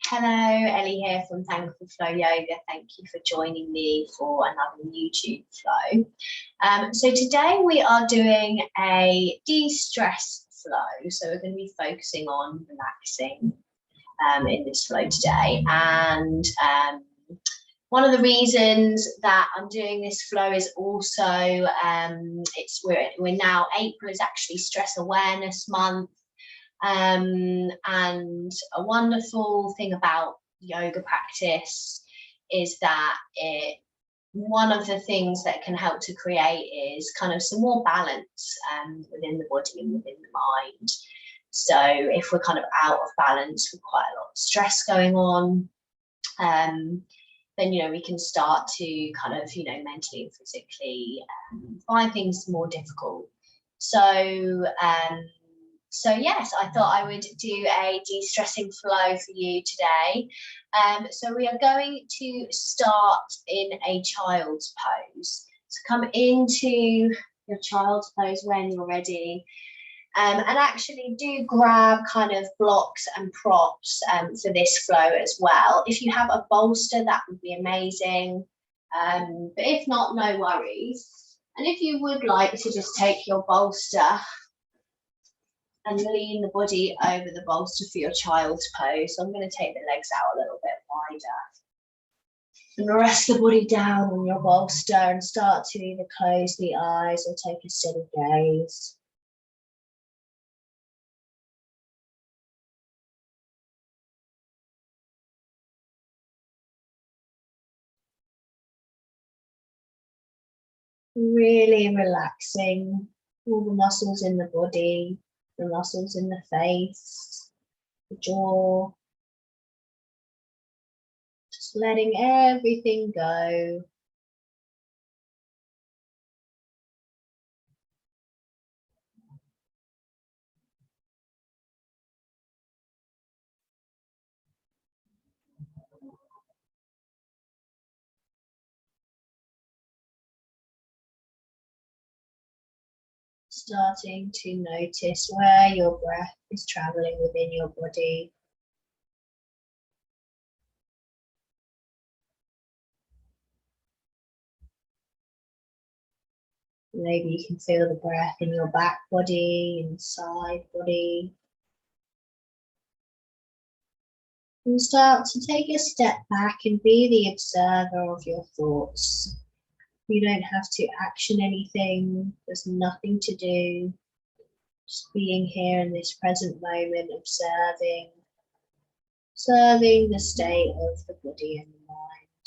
Hello, Ellie here from Thankful Flow Yoga. Thank you for joining me for another YouTube flow. So today we are doing a de-stress flow. So we're going to be focusing on relaxing in this flow today. And one of the reasons that I'm doing this flow is also we're now, April is actually Stress Awareness Month. And a wonderful thing about yoga practice is that one of the things that can help to create is kind of some more balance within the body and within the mind. So if we're kind of out of balance with quite a lot of stress going on, then we can start to kind of mentally and physically find things more difficult. So yes, I thought I would do a de-stressing flow for you today. So we are going to start in a child's pose. So come into your child's pose when you're ready. And actually do grab kind of blocks and props for this flow as well. If you have a bolster, that would be amazing. But if not, no worries. And if you would like to just take your bolster and lean the body over the bolster for your child's pose. So I'm going to take the legs out a little bit wider. And rest the body down on your bolster and start to either close the eyes or take a steady gaze. Really relaxing all the muscles in the body, the muscles in the face, the jaw. Just letting everything go. Starting to notice where your breath is traveling within your body. Maybe you can feel the breath in your back body, in the side body. And start to take a step back and be the observer of your thoughts. You don't have to action anything. There's nothing to do. Just being here in this present moment, observing the state of the body and the mind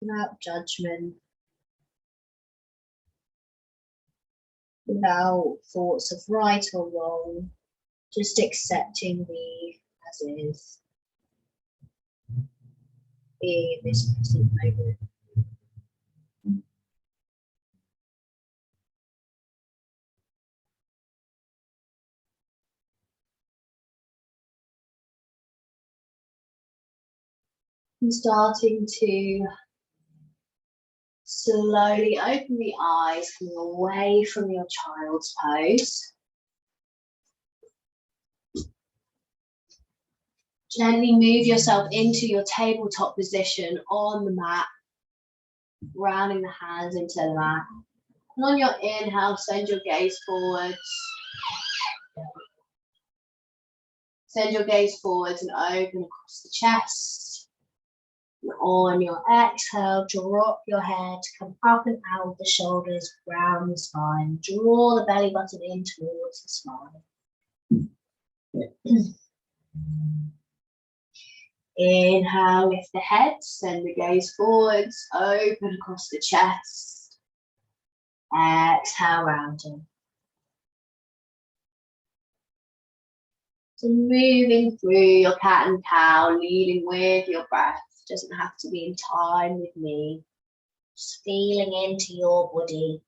without judgment, without thoughts of right or wrong, just accepting the as is, being in this present moment. And starting to slowly open the eyes, coming away from your child's pose. Gently move yourself into your tabletop position on the mat, rounding the hands into the mat. And on your inhale, send your gaze forwards. Send your gaze forwards and open across the chest. And on your exhale, drop your head, come up and out of the shoulders, round the spine. Draw the belly button in towards the spine. Inhale, lift the head, send the gaze forwards, open across the chest. Exhale, rounding. So moving through your cat and cow, leading with your breath. Doesn't have to be in time with me. Just feeling into your body.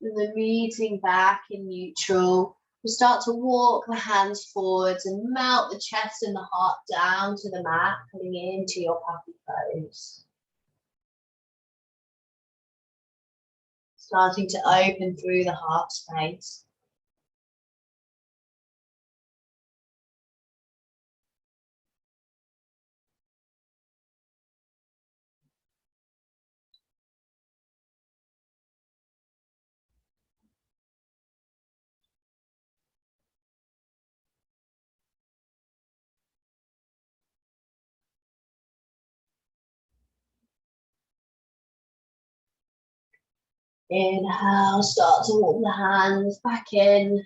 And then meeting back in neutral, We'll start to walk the hands forwards and melt the chest and the heart down to the mat, coming into your puppy pose. Starting to open through the heart space. Inhale, start to walk the hands back in.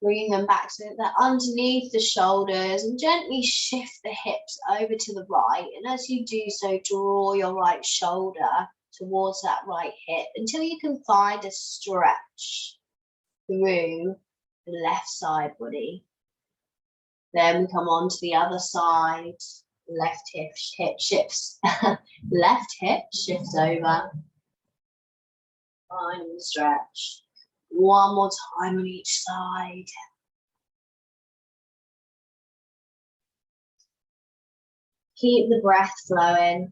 Bringing them back so that they're underneath the shoulders and gently shift the hips over to the right. And as you do so, draw your right shoulder towards that right hip until you can find a stretch through the left side body. Then we come on to the other side. Left hip shifts. Left hip shifts over. Finding the stretch. One more time on each side. Keep the breath flowing.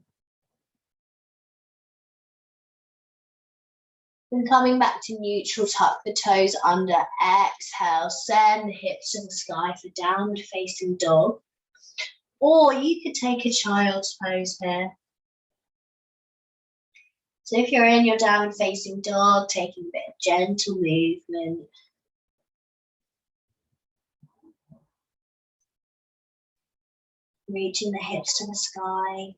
And coming back to neutral, tuck the toes under. Exhale, send the hips to the sky for downward facing dog. Or you could take a child's pose here. So if you're in your downward facing dog, taking a bit of gentle movement. Reaching the hips to the sky.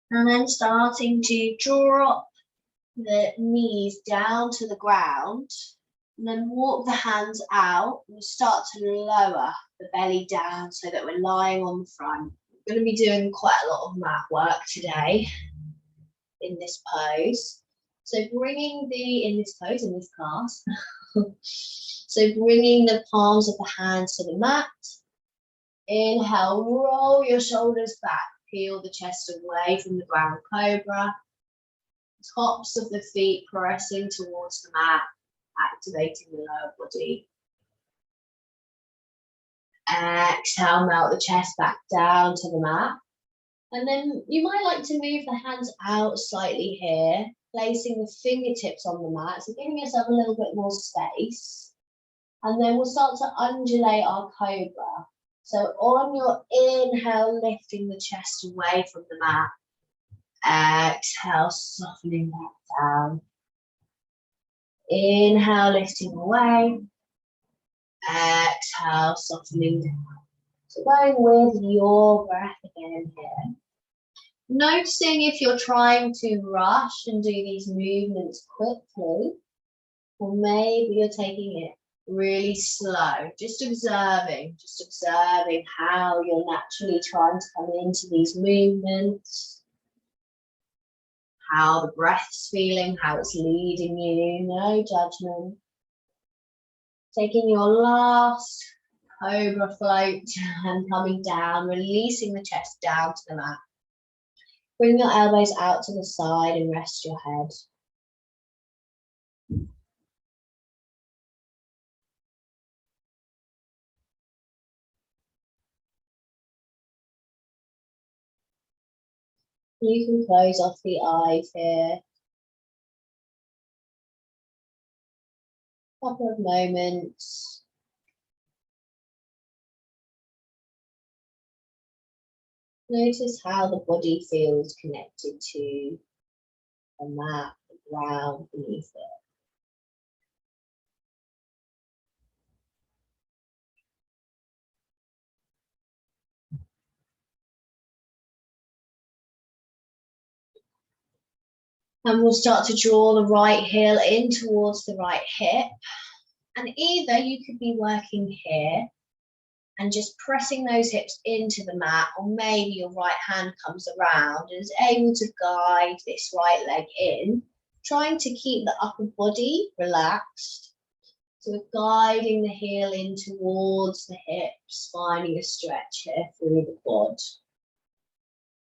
And then starting to drop the knees down to the ground. And then walk the hands out. And we start to lower the belly down so that we're lying on the front. We're going to be doing quite a lot of mat work today in this pose. So bringing in this class. So bringing the palms of the hands to the mat. Inhale, roll your shoulders back. Peel the chest away from the ground cobra. Tops of the feet pressing towards the mat, activating the lower body. Exhale, melt the chest back down to the mat. And then you might like to move the hands out slightly here, placing the fingertips on the mat, so giving yourself a little bit more space. And then we'll start to undulate our cobra. So on your inhale, lifting the chest away from the mat. Exhale, softening that down. Inhale, lifting away. Exhale, softening down. So going with your breath again here. Noticing if you're trying to rush and do these movements quickly, or maybe you're taking it really slow, just observing how you're naturally trying to come into these movements, how the breath's feeling, how it's leading you, no judgment. Taking your last cobra float and coming down, releasing the chest down to the mat. Bring your elbows out to the side and rest your head. You can close off the eyes here. A couple of moments. Notice how the body feels connected to the mat, the ground beneath it. And we'll start to draw the right heel in towards the right hip. And either you could be working here and just pressing those hips into the mat, or maybe your right hand comes around and is able to guide this right leg in, trying to keep the upper body relaxed. So we're guiding the heel in towards the hips, finding a stretch here through the quad.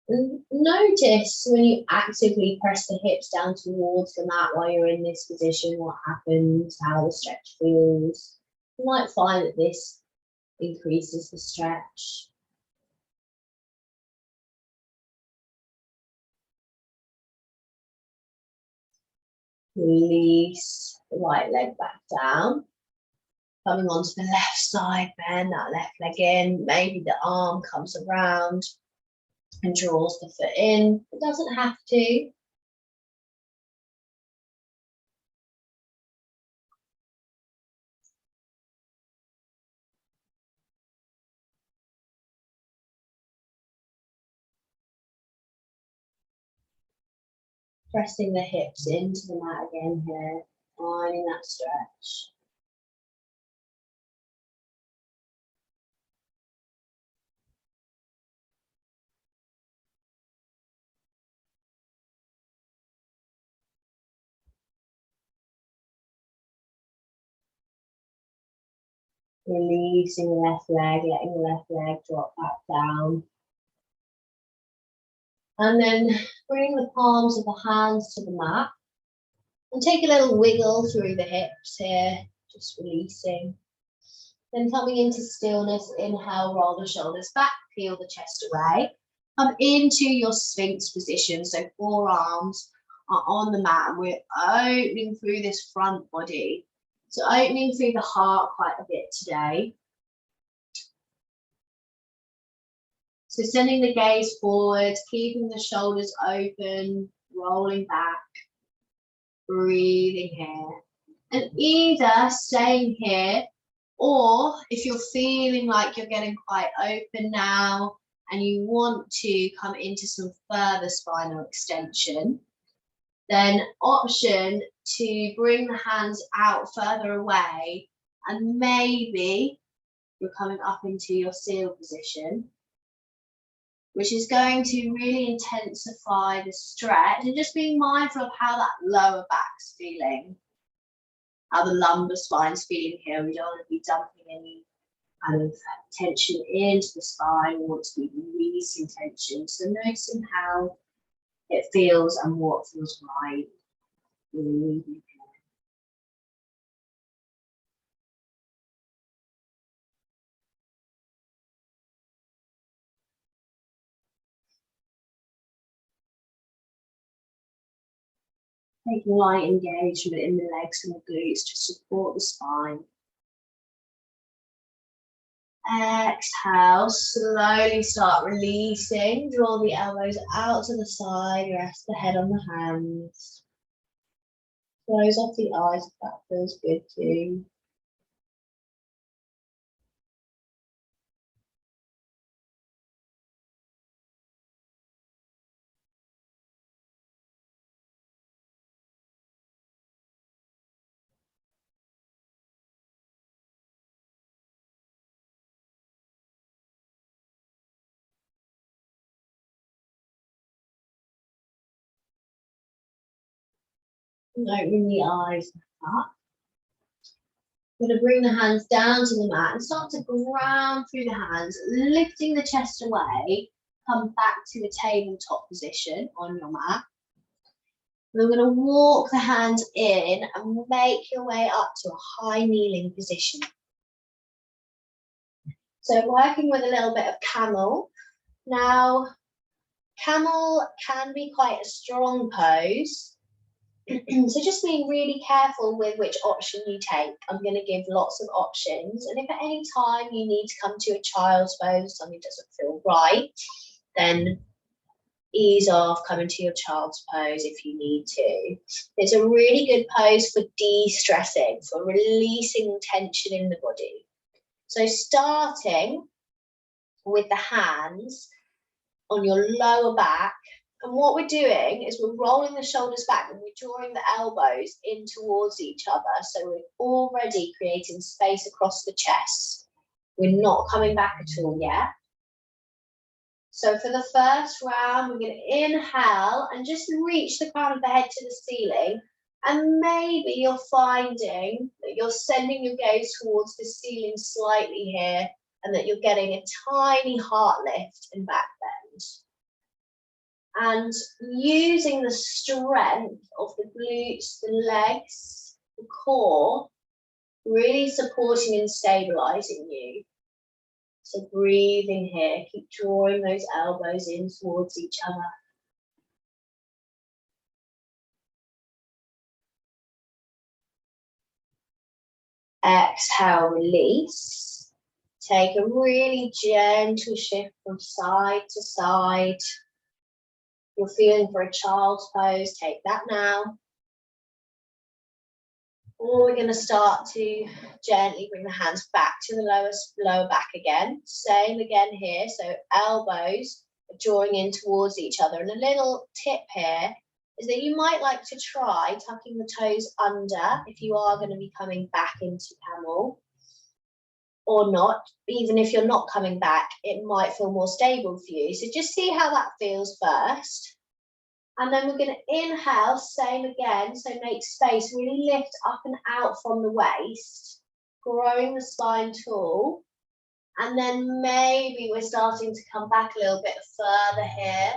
And notice when you actively press the hips down towards the mat while you're in this position, what happens, how the stretch feels. You might find that this increases the stretch. Release the right leg back down. Coming onto the left side, bend that left leg in. Maybe the arm comes around and draws the foot in. It doesn't have to. Pressing the hips into the mat again here, finding that stretch. Releasing the left leg, letting the left leg drop back down. And then bring the palms of the hands to the mat. And take a little wiggle through the hips here, just releasing. Then coming into stillness, inhale, roll the shoulders back, peel the chest away. Come into your Sphinx position, so forearms are on the mat and we're opening through this front body. So opening through the heart quite a bit today. So sending the gaze forward, keeping the shoulders open, rolling back, breathing here. And either staying here, or if you're feeling like you're getting quite open now and you want to come into some further spinal extension, then option to bring the hands out further away, and maybe you're coming up into your seal position, which is going to really intensify the stretch, and just being mindful of how that lower back's feeling, how the lumbar spine's feeling here. We don't want to be dumping any kind of tension into the spine. We want to be releasing tension. So noticing how it feels and what feels right. Taking light engagement in the legs and the glutes to support the spine. Exhale, slowly start releasing. Draw the elbows out to the side, rest the head on the hands. Close off the eyes if that feels good too. And opening the eyes up. We're going to bring the hands down to the mat and start to ground through the hands, lifting the chest away. Come back to a tabletop position on your mat. We're going to walk the hands in and make your way up to a high kneeling position. So working with a little bit of camel. Now, camel can be quite a strong pose. So just being really careful with which option you take. I'm going to give lots of options. And if at any time you need to come to a child's pose, something doesn't feel right, then ease off, come into your child's pose if you need to. It's a really good pose for de-stressing, for releasing tension in the body. So starting with the hands on your lower back, And what we're doing is we're rolling the shoulders back and we're drawing the elbows in towards each other. So we're already creating space across the chest. We're not coming back at all yet. So for the first round, we're going to inhale and just reach the crown of the head to the ceiling. And maybe you're finding that you're sending your gaze towards the ceiling slightly here and that you're getting a tiny heart lift and back bend. And using the strength of the glutes, the legs, the core, really supporting and stabilizing you. So breathing here, keep drawing those elbows in towards each other. Exhale, release. Take a really gentle shift from side to side. You're feeling for a child's pose, take that now. Or we're going to start to gently bring the hands back to the lower back again. Same again here. So elbows are drawing in towards each other. And a little tip here is that you might like to try tucking the toes under if you are going to be coming back into camel. Or not, even if you're not coming back, it might feel more stable for you. So just see how that feels first. And then we're going to inhale, same again. So make space, really lift up and out from the waist, growing the spine tall. And then maybe we're starting to come back a little bit further here.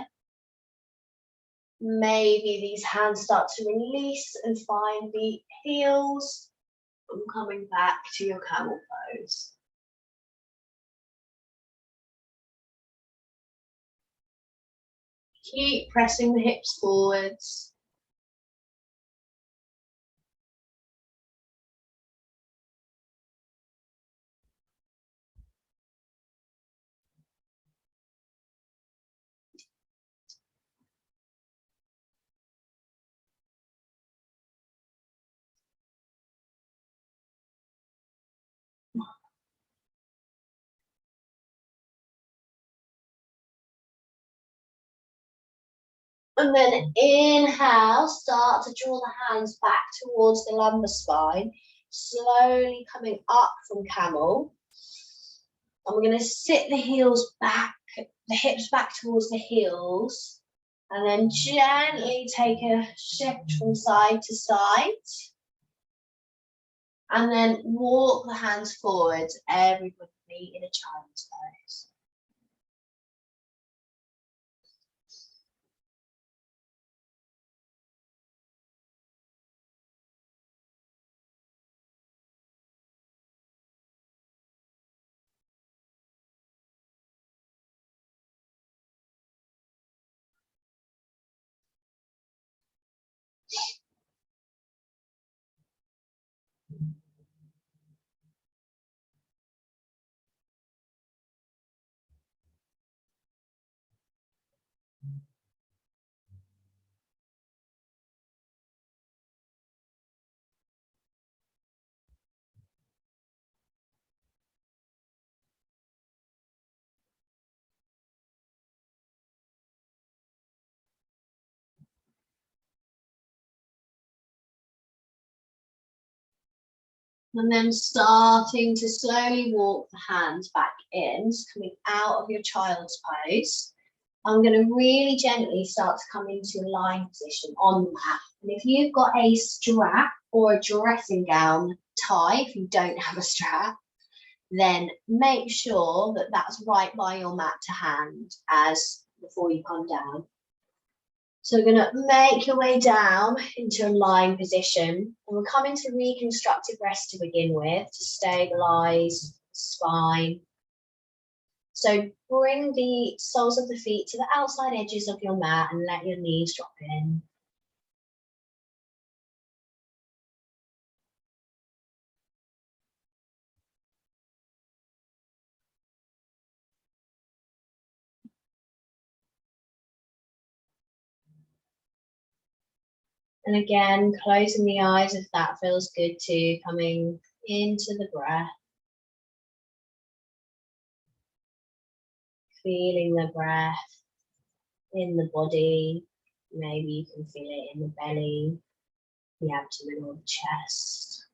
Maybe these hands start to release and find the heels and coming back to your camel pose. Keep pressing the hips forwards. And then inhale, start to draw the hands back towards the lumbar spine, slowly coming up from camel. And we're going to sit the heels back, the hips back towards the heels, and then gently take a shift from side to side. And then walk the hands forward, everybody in a child's pose. And then starting to slowly walk the hands back in, coming out of your child's pose. I'm going to really gently start to come into a lying position on the mat. And if you've got a strap or a dressing gown tie, if you don't have a strap, then make sure that that's right by your mat to hand as before you come down. So we're going to make your way down into a lying position, and we'll come into reconstructed rest to begin with to stabilize the spine. So bring the soles of the feet to the outside edges of your mat and let your knees drop in. And again, closing the eyes if that feels good too, coming into the breath. Feeling the breath, in the body. Maybe you can feel it in the belly, the abdomen, or the chest.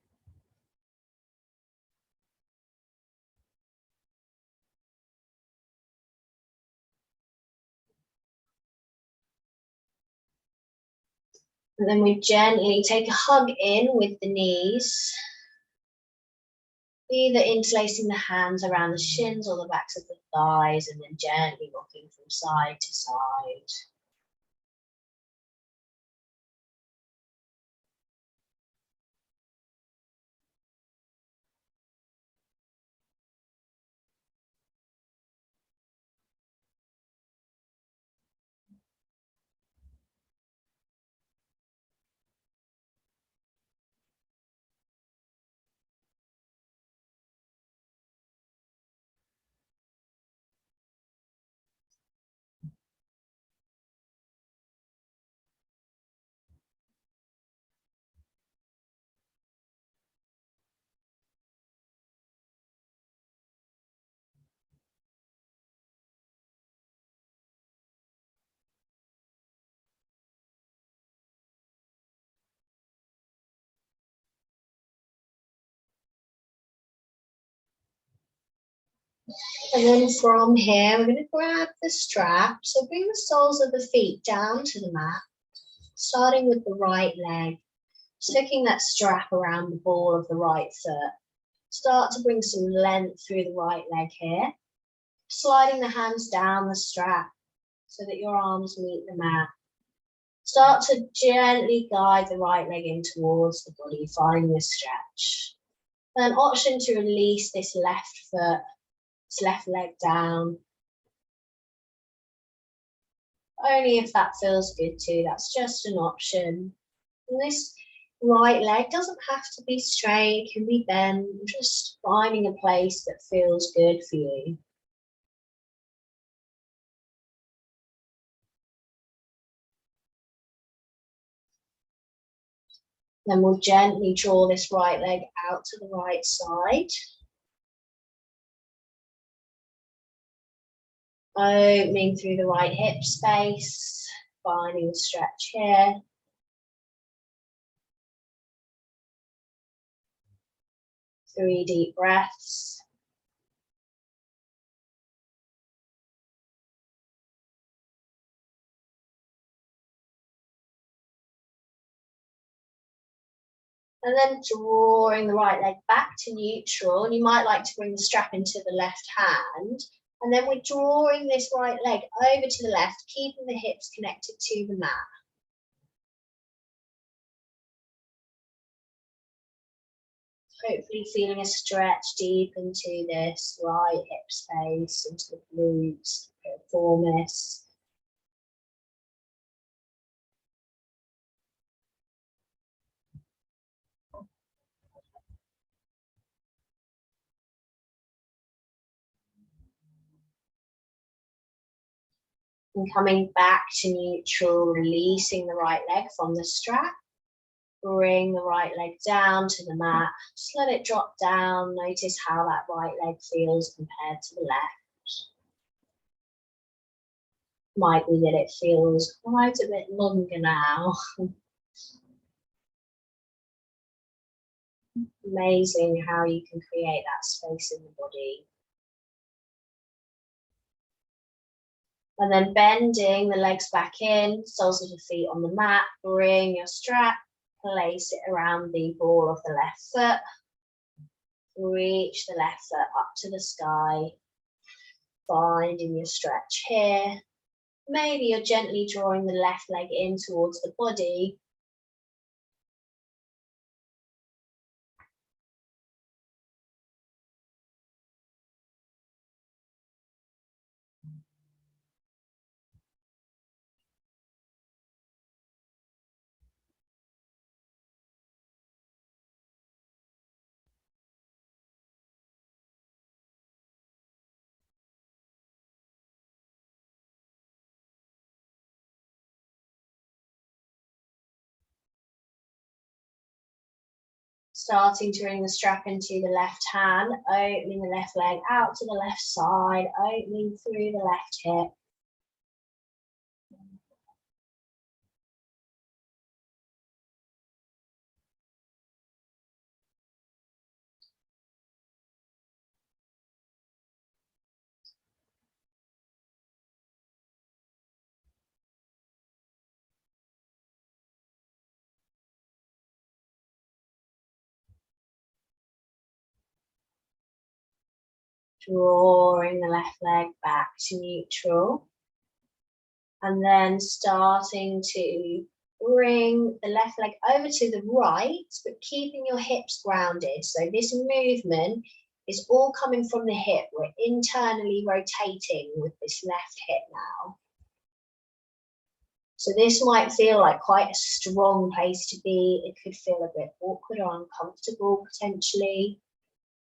And then we gently take a hug in with the knees, either interlacing the hands around the shins or the backs of the thighs, and then gently rocking from side to side. And then from here, we're going to grab the strap. So bring the soles of the feet down to the mat, starting with the right leg, sticking that strap around the ball of the right foot. Start to bring some length through the right leg here, sliding the hands down the strap so that your arms meet the mat. Start to gently guide the right leg in towards the body, finding a stretch. An option to release this left foot, this left leg down. Only if that feels good too, that's just an option. And this right leg doesn't have to be straight, it can be bent, just finding a place that feels good for you. Then we'll gently draw this right leg out to the right side. Opening through the right hip space, finding a stretch here. Three deep breaths. And then drawing the right leg back to neutral. And you might like to bring the strap into the left hand. And then we're drawing this right leg over to the left, keeping the hips connected to the mat. Hopefully feeling a stretch deep into this right hip space, into the glutes, the piriformis. And coming back to neutral, releasing the right leg from the strap. Bring the right leg down to the mat. Just let it drop down. Notice how that right leg feels compared to the left. Might be that it feels quite a bit longer now. Amazing how you can create that space in the body. And then bending the legs back in, soles of the feet on the mat. Bring your strap, place it around the ball of the left foot. Reach the left foot up to the sky. Finding your stretch here. Maybe you're gently drawing the left leg in towards the body. Starting to bring the strap into the left hand, opening the left leg out to the left side, opening through the left hip. Drawing the left leg back to neutral. And then starting to bring the left leg over to the right, but keeping your hips grounded. So this movement is all coming from the hip. We're internally rotating with this left hip now. So this might feel like quite a strong place to be. It could feel a bit awkward or uncomfortable potentially.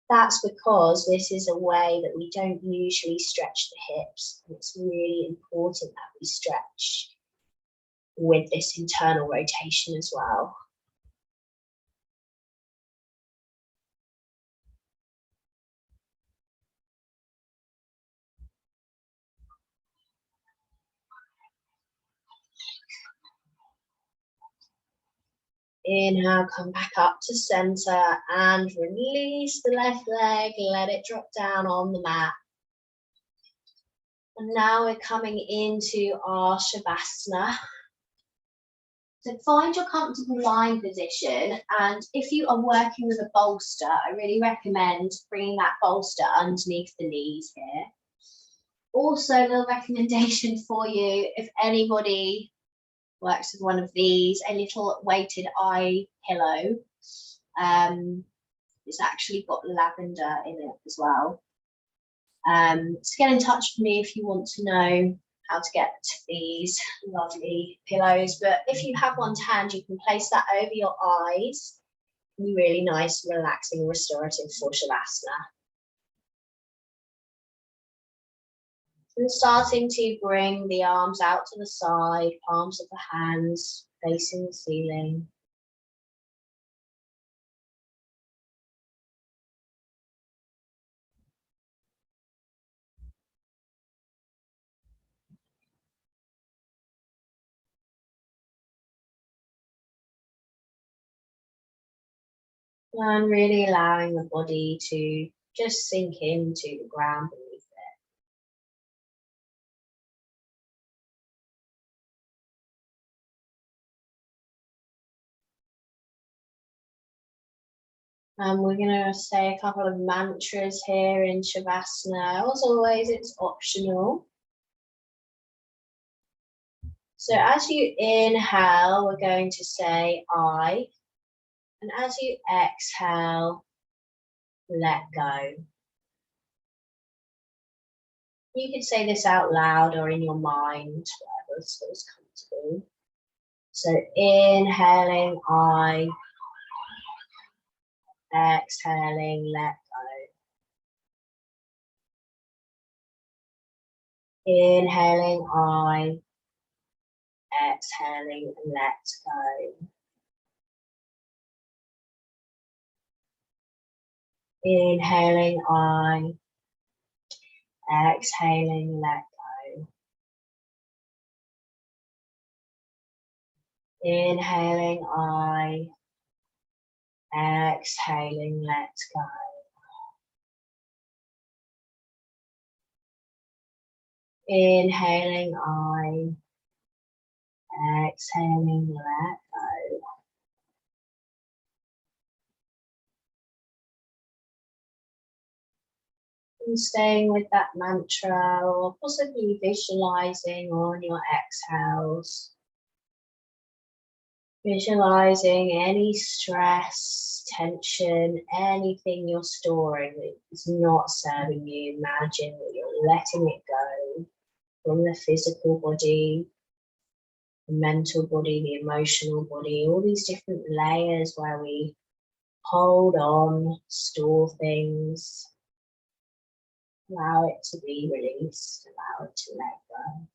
That's because this is a way that we don't usually stretch the hips. And it's really important that we stretch with this internal rotation as well. Inhale, come back up to center and release the left leg, let it drop down on the mat. And now we're coming into our Shavasana. So find your comfortable lying position, and if you are working with a bolster, I really recommend bringing that bolster underneath the knees here. Also, a little recommendation for you, if anybody works with one of these, a little weighted eye pillow. It's actually got lavender in it as well. So get in touch with me if you want to know how to get these lovely pillows. But if you have one to hand, you can place that over your eyes. Be really nice, relaxing, restorative for Shavasana. And starting to bring the arms out to the side, palms of the hands facing the ceiling. And really allowing the body to just sink into the ground beneath it. And we're going to say a couple of mantras here in Shavasana. As always, it's optional. So as you inhale, we're going to say I. And as you exhale, let go. You could say this out loud or in your mind, whatever feels comfortable. So inhaling I, exhaling let go. Inhaling I, exhaling let go. Inhaling I, exhaling let go. Inhaling I, exhaling let go. Inhaling I, exhaling let go. And staying with that mantra, or possibly visualizing on your exhales. Visualizing any stress, tension, anything you're storing that is not serving you. Imagine that you're letting it go from the physical body, the mental body, the emotional body, all these different layers where we hold on, store things. Allow it to be released, allow it to let go.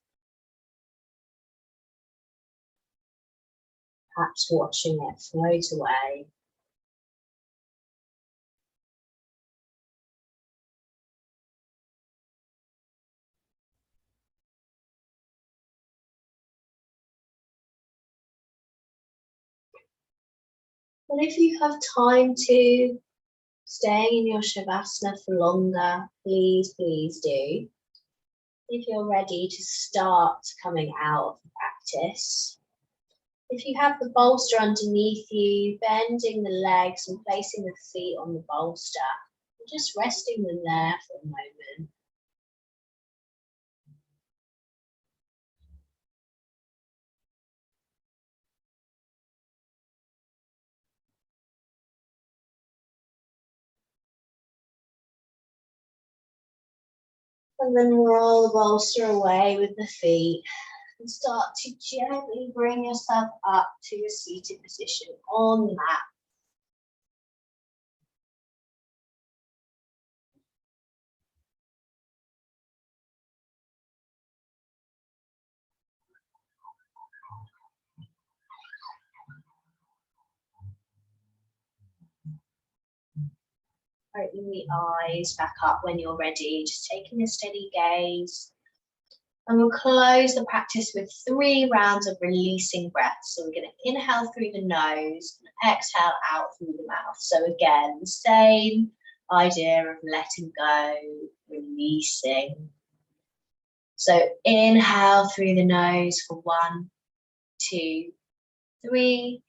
Perhaps watching it float away. And if you have time to stay in your Shavasana for longer, please, please do. If you're ready to start coming out of the practice, if you have the bolster underneath you, bending the legs and placing the feet on the bolster, Just resting them there for a moment. And then roll the bolster away with the feet and start to gently bring yourself up to a seated position on the mat. Opening the eyes back up when you're ready, just taking a steady gaze. And we'll close the practice with 3 rounds of releasing breaths. So we're going to inhale through the nose and exhale out through the mouth. So again, the same idea of letting go, releasing. So inhale through the nose for 1, 2, 3.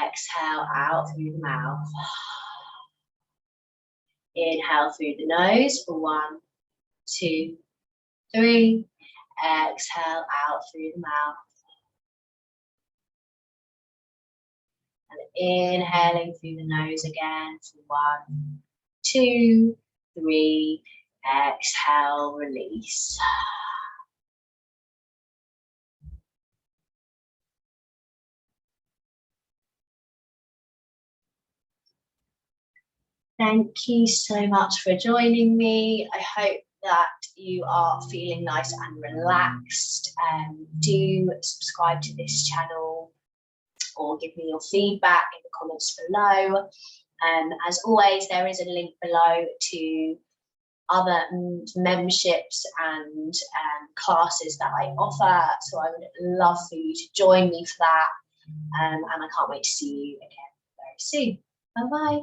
Exhale out through the mouth. Inhale through the nose for 1, 2, 3. Exhale out through the mouth. And inhaling through the nose again for 1, 2, 3. Exhale, release. Thank you so much for joining me. I hope that you are feeling nice and relaxed. Do subscribe to this channel or give me your feedback in the comments below. As always, there is a link below to other memberships and classes that I offer. So I would love for you to join me for that. And I can't wait to see you again very soon. Bye-bye.